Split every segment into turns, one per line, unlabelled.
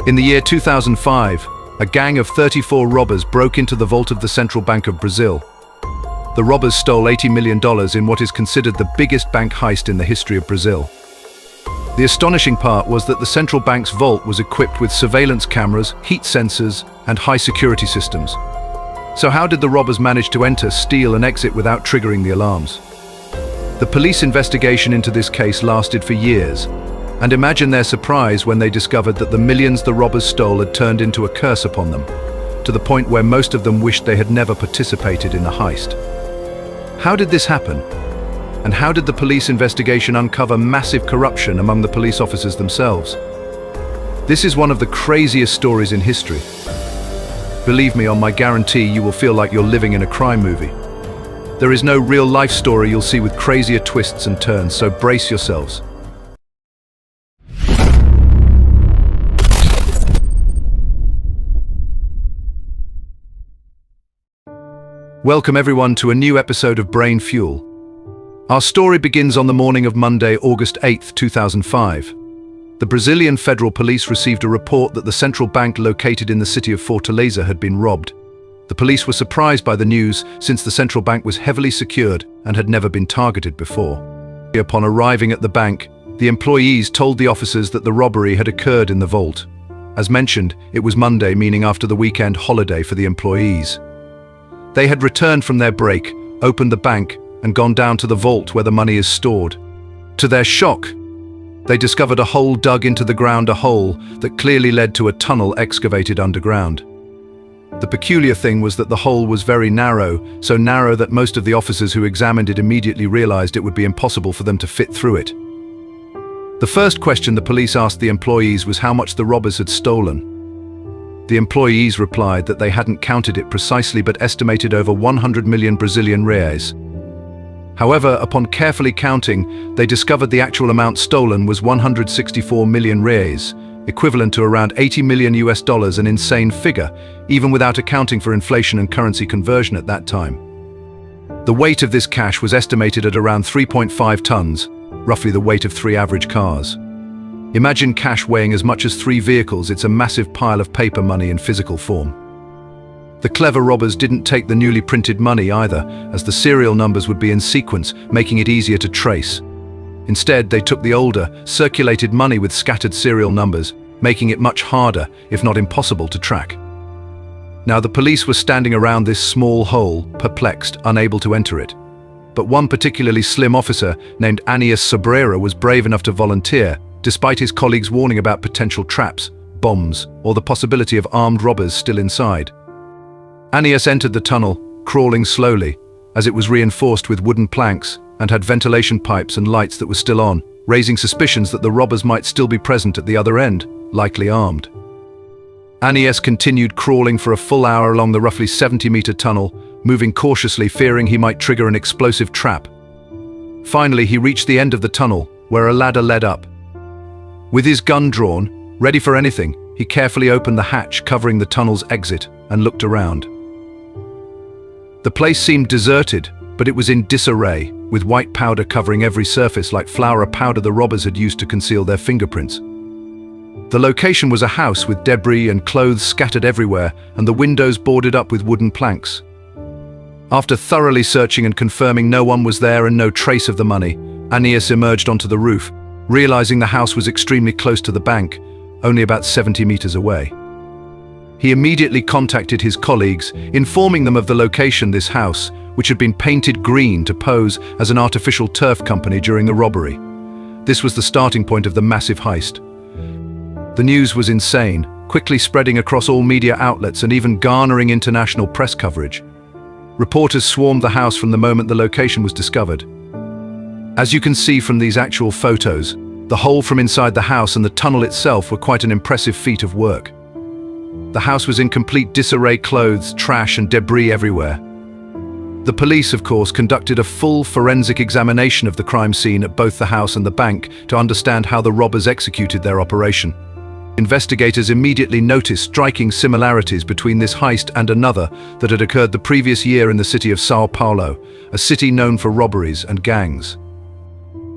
In the year 2005, a gang of 34 robbers broke into the vault of the Central Bank of Brazil. The robbers stole $80 million in what is considered the biggest bank heist in the history of Brazil. The astonishing part was that the central bank's vault was equipped with surveillance cameras, heat sensors, and high security systems. So how did the robbers manage to enter, steal, and exit without triggering the alarms? The police investigation into this case lasted for years, and imagine their surprise when they discovered that the millions the robbers stole had turned into a curse upon them, to the point where most of them wished they had never participated in the heist. How did this happen? And how did the police investigation uncover massive corruption among the police officers themselves? This is one of the craziest stories in history. Believe me, on my guarantee, you will feel like you're living in a crime movie. There is no real-life story you'll see with crazier twists and turns, so brace yourselves. Welcome everyone to a new episode of Brain Fuel. Our story begins on the morning of Monday, August 8, 2005. The Brazilian Federal Police received a report that the central bank located in the city of Fortaleza had been robbed. The police were surprised by the news, since the central bank was heavily secured and had never been targeted before. Upon arriving at the bank, the employees told the officers that the robbery had occurred in the vault. As mentioned, it was Monday, meaning after the weekend holiday for the employees. They had returned from their break, opened the bank, and gone down to the vault where the money is stored. To their shock, they discovered a hole dug into the ground, a hole that clearly led to a tunnel excavated underground. The peculiar thing was that the hole was very narrow, so narrow that most of the officers who examined it immediately realized it would be impossible for them to fit through it. The first question the police asked the employees was how much the robbers had stolen. The employees replied that they hadn't counted it precisely but estimated over 100 million Brazilian reais. However, upon carefully counting, they discovered the actual amount stolen was 164 million reais, equivalent to around $80 million, an insane figure, even without accounting for inflation and currency conversion at that time. The weight of this cash was estimated at around 3.5 tons, roughly the weight of 3 average cars. Imagine cash weighing as much as 3 vehicles. It's a massive pile of paper money in physical form. The clever robbers didn't take the newly printed money either, as the serial numbers would be in sequence, making it easier to trace. Instead, they took the older, circulated money with scattered serial numbers, making it much harder, if not impossible, to track. Now, the police were standing around this small hole, perplexed, unable to enter it. But one particularly slim officer, named Ingenious Sobreira, was brave enough to volunteer, despite his colleagues' warning about potential traps, bombs, or the possibility of armed robbers still inside. Ingenious entered the tunnel, crawling slowly, as it was reinforced with wooden planks and had ventilation pipes and lights that were still on, raising suspicions that the robbers might still be present at the other end, likely armed. Ingenious continued crawling for a full hour along the roughly 70-meter tunnel, moving cautiously, fearing he might trigger an explosive trap. Finally, he reached the end of the tunnel, where a ladder led up. With his gun drawn, ready for anything, he carefully opened the hatch covering the tunnel's exit and looked around. The place seemed deserted, but it was in disarray, with white powder covering every surface like flour powder the robbers had used to conceal their fingerprints. The location was a house with debris and clothes scattered everywhere, and the windows boarded up with wooden planks. After thoroughly searching and confirming no one was there and no trace of the money, Ingenious emerged onto the roof, realizing the house was extremely close to the bank, only about 70 meters away. He immediately contacted his colleagues, informing them of the location of this house, which had been painted green to pose as an artificial turf company during the robbery. This was the starting point of the massive heist. The news was insane, quickly spreading across all media outlets and even garnering international press coverage. Reporters swarmed the house from the moment the location was discovered. As you can see from these actual photos, the hole from inside the house and the tunnel itself were quite an impressive feat of work. The house was in complete disarray, clothes, trash and debris everywhere. The police, of course, conducted a full forensic examination of the crime scene at both the house and the bank to understand how the robbers executed their operation. Investigators immediately noticed striking similarities between this heist and another that had occurred the previous year in the city of São Paulo, a city known for robberies and gangs.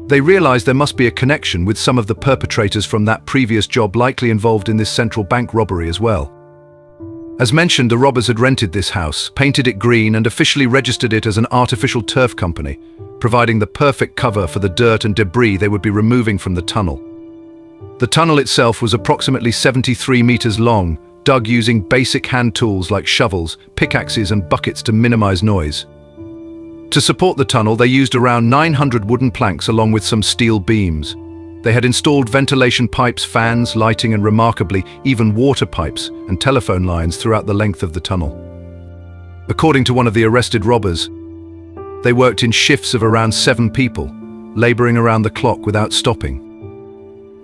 They realized there must be a connection with some of the perpetrators from that previous job likely involved in this central bank robbery as well. As mentioned, the robbers had rented this house, painted it green and officially registered it as an artificial turf company, providing the perfect cover for the dirt and debris they would be removing from the tunnel. The tunnel itself was approximately 73 meters long, dug using basic hand tools like shovels, pickaxes and buckets to minimize noise. To support the tunnel, they used around 900 wooden planks along with some steel beams. They had installed ventilation pipes, fans, lighting and remarkably, even water pipes and telephone lines throughout the length of the tunnel. According to one of the arrested robbers, they worked in shifts of around 7 people, laboring around the clock without stopping.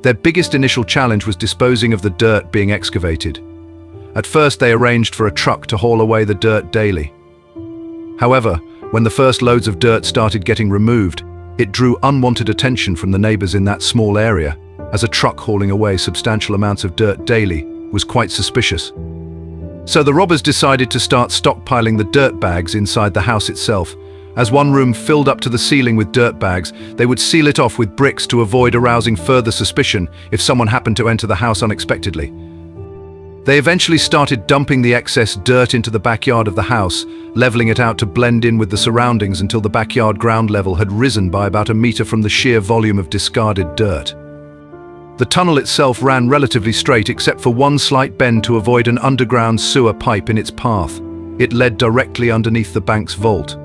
Their biggest initial challenge was disposing of the dirt being excavated. At first, they arranged for a truck to haul away the dirt daily. However, when the first loads of dirt started getting removed, it drew unwanted attention from the neighbors in that small area, as a truck hauling away substantial amounts of dirt daily was quite suspicious. So the robbers decided to start stockpiling the dirt bags inside the house itself. As one room filled up to the ceiling with dirt bags, they would seal it off with bricks to avoid arousing further suspicion if someone happened to enter the house unexpectedly. They eventually started dumping the excess dirt into the backyard of the house, leveling it out to blend in with the surroundings until the backyard ground level had risen by about a meter from the sheer volume of discarded dirt. The tunnel itself ran relatively straight except for one slight bend to avoid an underground sewer pipe in its path. It led directly underneath the bank's vault.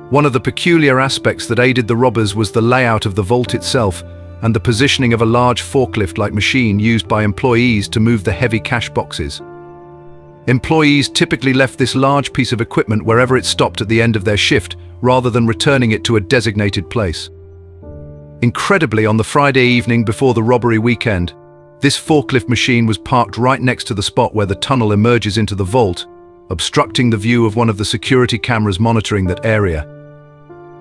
One of the peculiar aspects that aided the robbers was the layout of the vault itself and the positioning of a large forklift-like machine used by employees to move the heavy cash boxes. Employees typically left this large piece of equipment wherever it stopped at the end of their shift, rather than returning it to a designated place. Incredibly, on the Friday evening before the robbery weekend, this forklift machine was parked right next to the spot where the tunnel emerges into the vault, obstructing the view of one of the security cameras monitoring that area.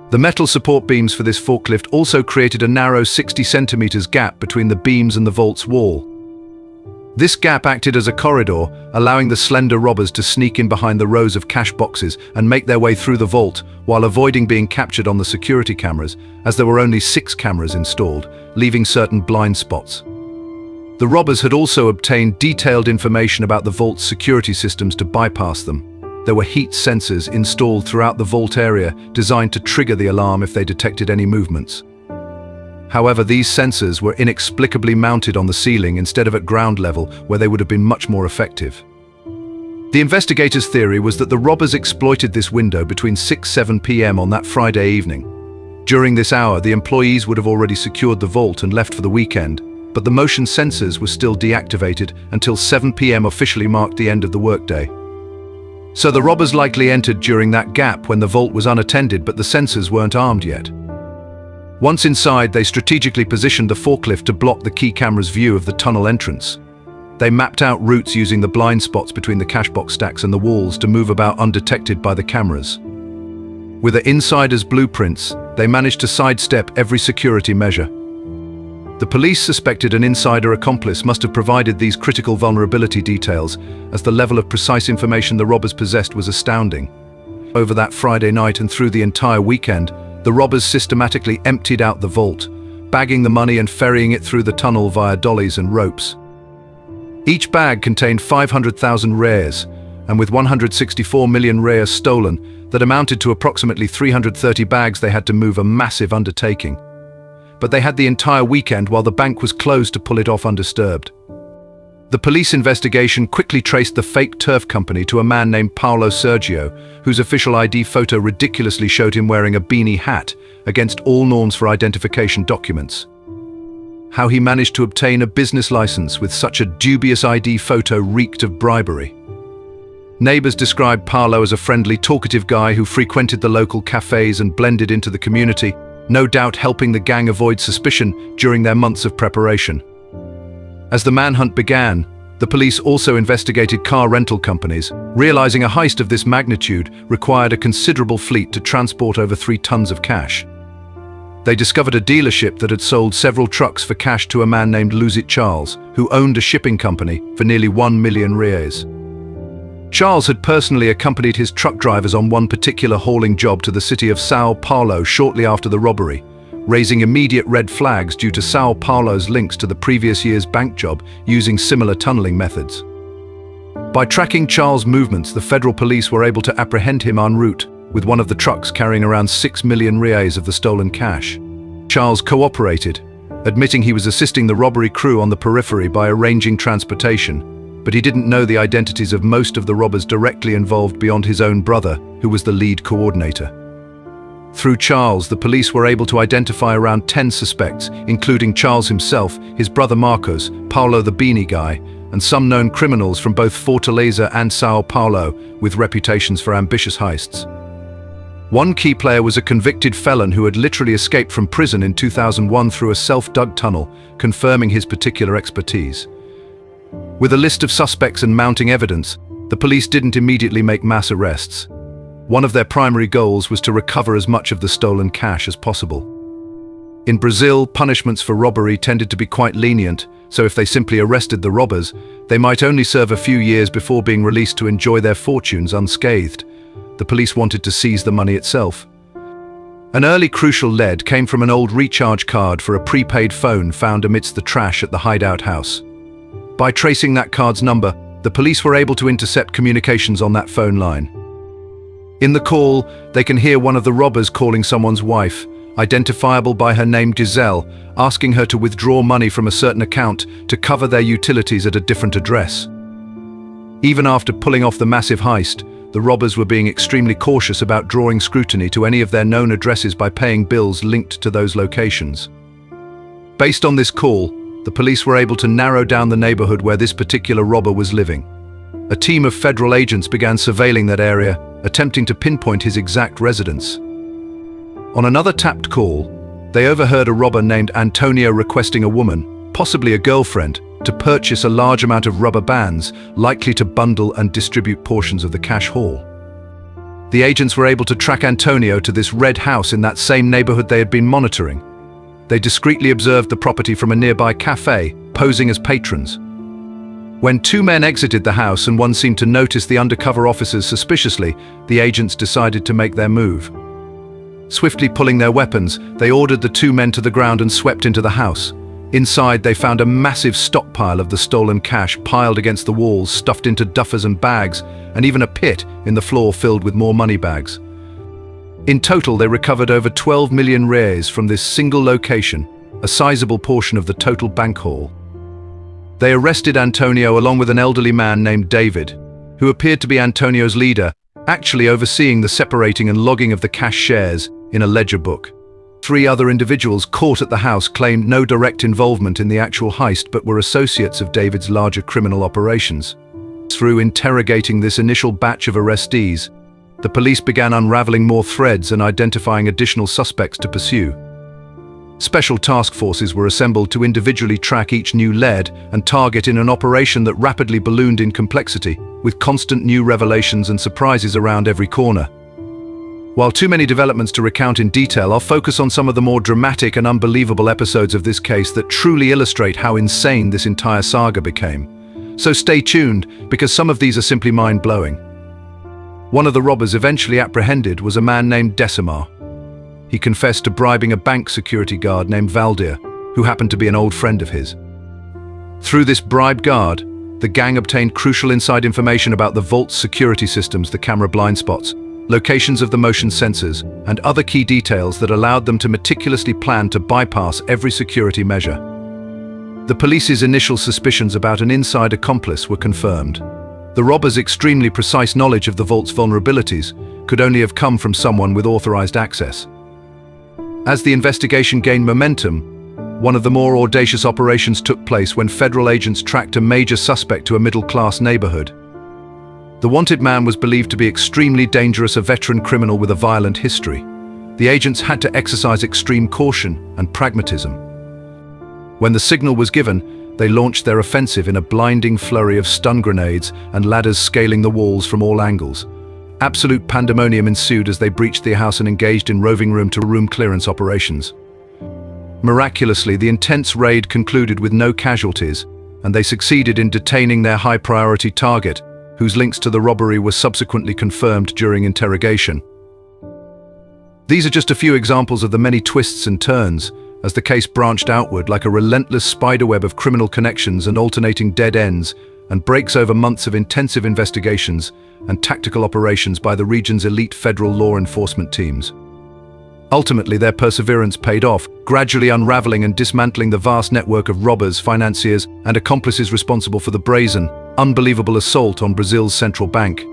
The metal support beams for this forklift also created a narrow 60 centimeters gap between the beams and the vault's wall. This gap acted as a corridor, allowing the slender robbers to sneak in behind the rows of cash boxes and make their way through the vault while avoiding being captured on the security cameras, as there were only 6 cameras installed, leaving certain blind spots. The robbers had also obtained detailed information about the vault's security systems to bypass them. There were heat sensors installed throughout the vault area designed to trigger the alarm if they detected any movements. However, these sensors were inexplicably mounted on the ceiling instead of at ground level, where they would have been much more effective. The investigators' theory was that the robbers exploited this window between 6–7 p.m. on that Friday evening. During this hour, the employees would have already secured the vault and left for the weekend, but the motion sensors were still deactivated until 7 p.m. officially marked the end of the workday. So the robbers likely entered during that gap when the vault was unattended, but the sensors weren't armed yet. Once inside, they strategically positioned the forklift to block the key camera's view of the tunnel entrance. They mapped out routes using the blind spots between the cash box stacks and the walls to move about undetected by the cameras. With the insider's blueprints, they managed to sidestep every security measure. The police suspected an insider accomplice must have provided these critical vulnerability details, as the level of precise information the robbers possessed was astounding. Over that Friday night and through the entire weekend, the robbers systematically emptied out the vault, bagging the money and ferrying it through the tunnel via dollies and ropes. Each bag contained 500,000 rares, and with 164 million rares stolen, that amounted to approximately 330 bags, they had to move a massive undertaking. But they had the entire weekend while the bank was closed to pull it off undisturbed. The police investigation quickly traced the fake turf company to a man named Paolo Sergio, whose official ID photo ridiculously showed him wearing a beanie hat against all norms for identification documents. How he managed to obtain a business license with such a dubious ID photo reeked of bribery. Neighbors described Paolo as a friendly, talkative guy who frequented the local cafes and blended into the community, no doubt helping the gang avoid suspicion during their months of preparation. As the manhunt began, the police also investigated car rental companies, realizing a heist of this magnitude required a considerable fleet to transport over 3 tons of cash. They discovered a dealership that had sold several trucks for cash to a man named Luzit Charles, who owned a shipping company for nearly 1 million reais. Charles had personally accompanied his truck drivers on one particular hauling job to the city of São Paulo shortly after the robbery, raising immediate red flags due to Sao Paulo's links to the previous year's bank job using similar tunneling methods. By tracking Charles' movements, the federal police were able to apprehend him en route, with one of the trucks carrying around 6 million reais of the stolen cash. Charles cooperated, admitting he was assisting the robbery crew on the periphery by arranging transportation, but he didn't know the identities of most of the robbers directly involved beyond his own brother, who was the lead coordinator. Through Charles, the police were able to identify around 10 suspects, including Charles himself, his brother Marcos, Paulo the Beanie Guy, and some known criminals from both Fortaleza and Sao Paulo, with reputations for ambitious heists. One key player was a convicted felon who had literally escaped from prison in 2001 through a self-dug tunnel, confirming his particular expertise. With a list of suspects and mounting evidence, the police didn't immediately make mass arrests. One of their primary goals was to recover as much of the stolen cash as possible. In Brazil, punishments for robbery tended to be quite lenient, so if they simply arrested the robbers, they might only serve a few years before being released to enjoy their fortunes unscathed. The police wanted to seize the money itself. An early crucial lead came from an old recharge card for a prepaid phone found amidst the trash at the hideout house. By tracing that card's number, the police were able to intercept communications on that phone line. In the call, they can hear one of the robbers calling someone's wife, identifiable by her name Giselle, asking her to withdraw money from a certain account to cover their utilities at a different address. Even after pulling off the massive heist, the robbers were being extremely cautious about drawing scrutiny to any of their known addresses by paying bills linked to those locations. Based on this call, the police were able to narrow down the neighborhood where this particular robber was living. A team of federal agents began surveilling that area, attempting to pinpoint his exact residence. On another tapped call, they overheard a robber named Antonio requesting a woman, possibly a girlfriend, to purchase a large amount of rubber bands, likely to bundle and distribute portions of the cash haul. The agents were able to track Antonio to this red house in that same neighborhood they had been monitoring. They discreetly observed the property from a nearby cafe, posing as patrons. When two men exited the house and one seemed to notice the undercover officers suspiciously, the agents decided to make their move. Swiftly pulling their weapons, they ordered the two men to the ground and swept into the house. Inside, they found a massive stockpile of the stolen cash piled against the walls, stuffed into duffers and bags, and even a pit in the floor filled with more money bags. In total, they recovered over 12 million reais from this single location, a sizable portion of the total bank haul. They arrested Antonio along with an elderly man named David, who appeared to be Antonio's leader, actually overseeing the separating and logging of the cash shares in a ledger book. 3 other individuals caught at the house claimed no direct involvement in the actual heist but were associates of David's larger criminal operations. Through interrogating this initial batch of arrestees, the police began unraveling more threads and identifying additional suspects to pursue. Special task forces were assembled to individually track each new lead and target in an operation that rapidly ballooned in complexity, with constant new revelations and surprises around every corner. While too many developments to recount in detail, I'll focus on some of the more dramatic and unbelievable episodes of this case that truly illustrate how insane this entire saga became. So stay tuned, because some of these are simply mind-blowing. One of the robbers eventually apprehended was a man named Decimar. He confessed to bribing a bank security guard named Valdir, who happened to be an old friend of his. Through this bribed guard, the gang obtained crucial inside information about the vault's security systems, the camera blind spots, locations of the motion sensors, and other key details that allowed them to meticulously plan to bypass every security measure. The police's initial suspicions about an inside accomplice were confirmed. The robber's extremely precise knowledge of the vault's vulnerabilities could only have come from someone with authorized access. As the investigation gained momentum, one of the more audacious operations took place when federal agents tracked a major suspect to a middle-class neighborhood. The wanted man was believed to be extremely dangerous, a veteran criminal with a violent history. The agents had to exercise extreme caution and pragmatism. When the signal was given, they launched their offensive in a blinding flurry of stun grenades and ladders scaling the walls from all angles. Absolute pandemonium ensued as they breached the house and engaged in roving room-to-room clearance operations. Miraculously, the intense raid concluded with no casualties, and they succeeded in detaining their high-priority target, whose links to the robbery were subsequently confirmed during interrogation. These are just a few examples of the many twists and turns, as the case branched outward like a relentless spiderweb of criminal connections and alternating dead ends, and breaks over months of intensive investigations and tactical operations by the region's elite federal law enforcement teams. Ultimately, their perseverance paid off, gradually unraveling and dismantling the vast network of robbers, financiers, and accomplices responsible for the brazen, unbelievable assault on Brazil's central bank.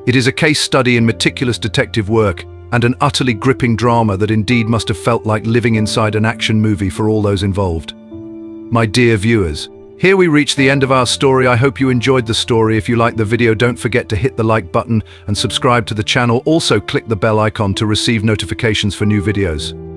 It is a case study in meticulous detective work and an utterly gripping drama that indeed must have felt like living inside an action movie for all those involved. My dear viewers, here we reach the end of our story. I hope you enjoyed the story. If you liked the video, don't forget to hit the like button and subscribe to the channel. Also, click the bell icon to receive notifications for new videos.